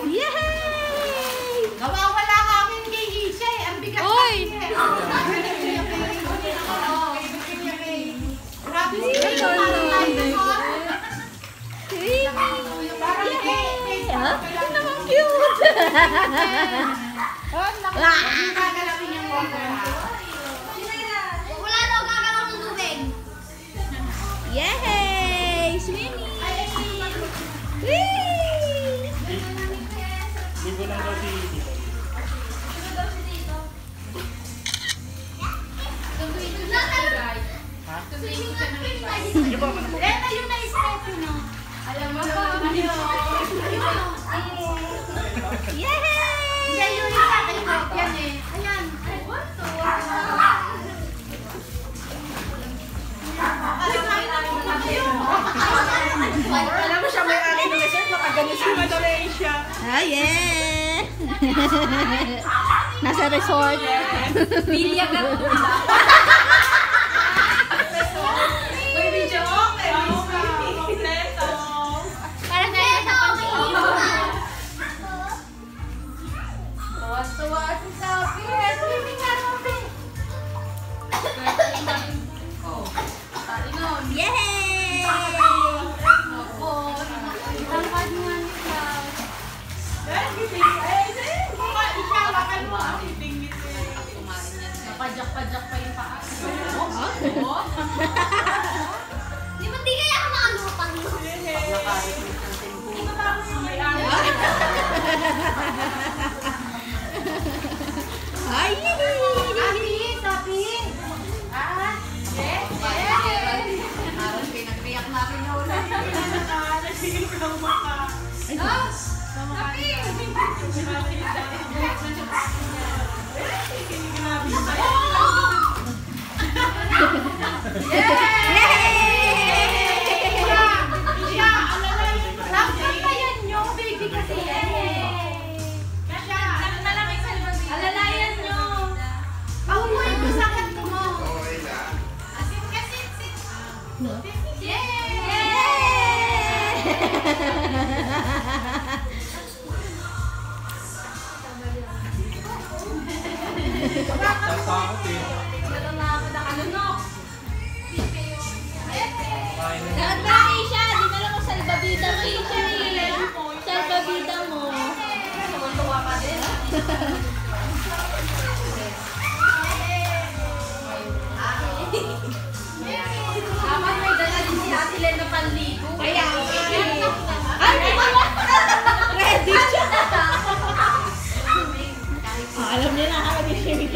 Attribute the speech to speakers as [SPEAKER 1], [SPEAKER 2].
[SPEAKER 1] Yay!
[SPEAKER 2] Nawawala kami kay Isha eh. Ang bigat
[SPEAKER 1] Oy!
[SPEAKER 2] Grabe siya. Parang tayo mo. Parang
[SPEAKER 1] Ang cute!
[SPEAKER 2] gagalawin yung water.
[SPEAKER 3] Wala daw gagalaw ng tubig.
[SPEAKER 1] Yay! Swimming! Whee!
[SPEAKER 4] Ligo lang daw si Tito.
[SPEAKER 2] Yung na-step no? Alam mo ba?
[SPEAKER 1] Yay!
[SPEAKER 2] Hindi, yung isa kay Bob yan eh. Ayan.
[SPEAKER 5] Alam mo siya may ari ng resort, makaganis si Malaysia.
[SPEAKER 1] Ah, yeah! Nasa resort.
[SPEAKER 5] Pilya ka po. May video okay. Kompleto.
[SPEAKER 3] Parang kaya sa
[SPEAKER 2] Tuwa si Sabi. Swimming nga natin.
[SPEAKER 1] Yay!
[SPEAKER 2] Tangkad nga ni Cloud. Napadyak-padyak pa yung paa.
[SPEAKER 3] Di ba di kaya ako nakalutang?
[SPEAKER 1] Ay!
[SPEAKER 2] Sabi. Ah, yes.
[SPEAKER 5] Aral, pinagriyak natin na ulit.
[SPEAKER 2] Alalayan nyo. Paupuin ko sa kanto mo.
[SPEAKER 4] Sasakot eh.
[SPEAKER 1] Saan ba Keisha? Dinala mo salbabida mo Keisha eh. Salbabida mo.
[SPEAKER 5] Tuwa pa din.
[SPEAKER 2] Dapat may dala din si Ate Len na panligo. Kaya,
[SPEAKER 1] Ay, ready siya. Alam niya na ako ni Shimmy.